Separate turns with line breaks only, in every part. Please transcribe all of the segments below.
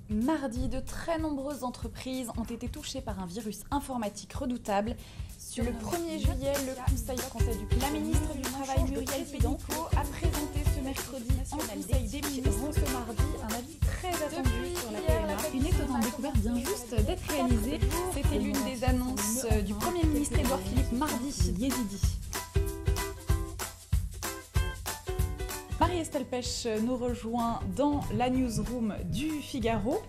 Mardi, de très nombreuses entreprises ont été touchées par un virus informatique redoutable. Le 1er juillet, le Conseil français du La ministre du Travail, Muriel Pénicaud, a présenté ce mercredi en Conseil des ministres ce mardi un avis très attendu sur la PMA. Une étonnante découverte vient juste d'être réalisée. C'était l'une des annonces du Premier ministre Édouard Philippe mardi, Yezidi. Marie-Estelle Pêche nous rejoint dans la newsroom du Figaro,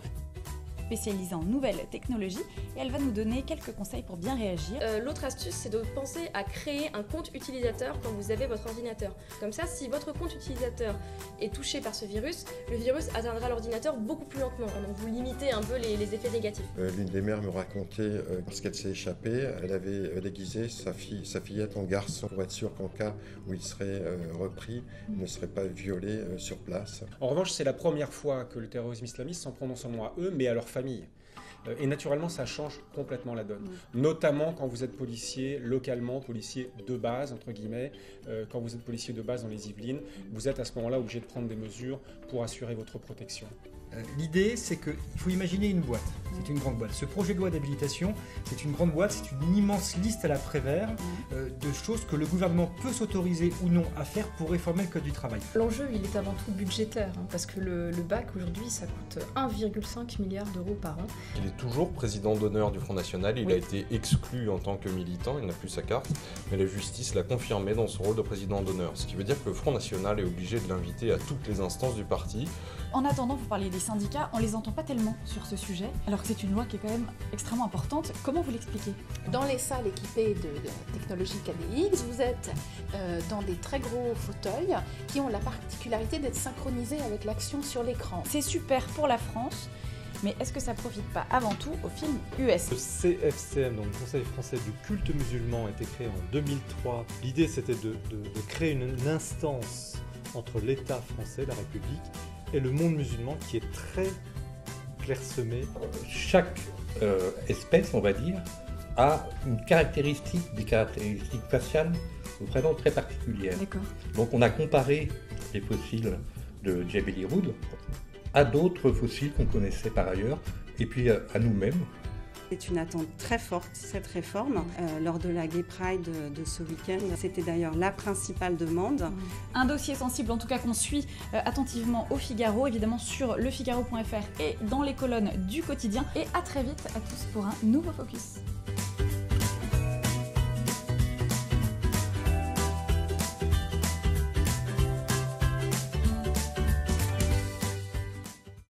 spécialisée en nouvelles technologies, et elle va nous donner quelques conseils pour bien réagir.
L'autre astuce, c'est de penser à créer un compte utilisateur quand vous avez votre ordinateur. Comme ça, si votre compte utilisateur est touché par ce virus, le virus atteindra l'ordinateur beaucoup plus lentement. Donc vous limitez un peu les effets négatifs.
L'une des mères me racontait, lorsqu'elle s'est échappée, elle avait déguisé sa fillette en garçon pour être sûre qu'en cas où il serait repris, il ne serait pas violé sur place.
En revanche, c'est la première fois que le terrorisme islamiste s'en prend non seulement à eux, mais à leur famille. Et naturellement, ça change complètement la donne. Notamment quand vous êtes policier localement, policier de base, entre guillemets. Quand vous êtes policier de base dans les Yvelines, vous êtes à ce moment-là obligé de prendre des mesures pour assurer votre protection.
L'idée, c'est qu'il faut imaginer une boîte. C'est une grande boîte. Ce projet de loi d'habilitation, c'est une grande boîte, c'est une immense liste à la Prévert de choses que le gouvernement peut s'autoriser ou non à faire pour réformer le Code du travail.
L'enjeu, il est avant tout budgétaire, parce que le bac, aujourd'hui, ça coûte 1,5 milliard d'euros par an.
Il est toujours président d'honneur du Front National, il a été exclu en tant que militant, il n'a plus sa carte, mais la justice l'a confirmé dans son rôle de président d'honneur. Ce qui veut dire que le Front National est obligé de l'inviter à toutes les instances du parti.
En attendant, vous parliez des syndicats, on les entend pas tellement sur ce sujet, alors que c'est une loi qui est quand même extrêmement importante. Comment vous l'expliquez?
Dans les salles équipées de technologie KDX, vous êtes dans des très gros fauteuils qui ont la particularité d'être synchronisés avec l'action sur l'écran.
C'est super pour la France, mais est-ce que ça profite pas avant tout aux films US?
Le CFCM, donc le Conseil français du culte musulman, a été créé en 2003. L'idée, c'était de créer une instance entre l'État français, la République, et le monde musulman qui est très clairsemé.
Chaque espèce, on va dire, a des caractéristiques faciales vraiment très particulières. Donc on a comparé les fossiles de Jebel Irhoud à d'autres fossiles qu'on connaissait par ailleurs, et puis à nous-mêmes.
C'est une attente très forte, cette réforme. Lors de la Gay Pride de ce week-end, c'était d'ailleurs la principale demande.
Un dossier sensible, en tout cas, qu'on suit attentivement au Figaro, évidemment sur lefigaro.fr et dans les colonnes du quotidien. Et à très vite à tous pour un nouveau Focus.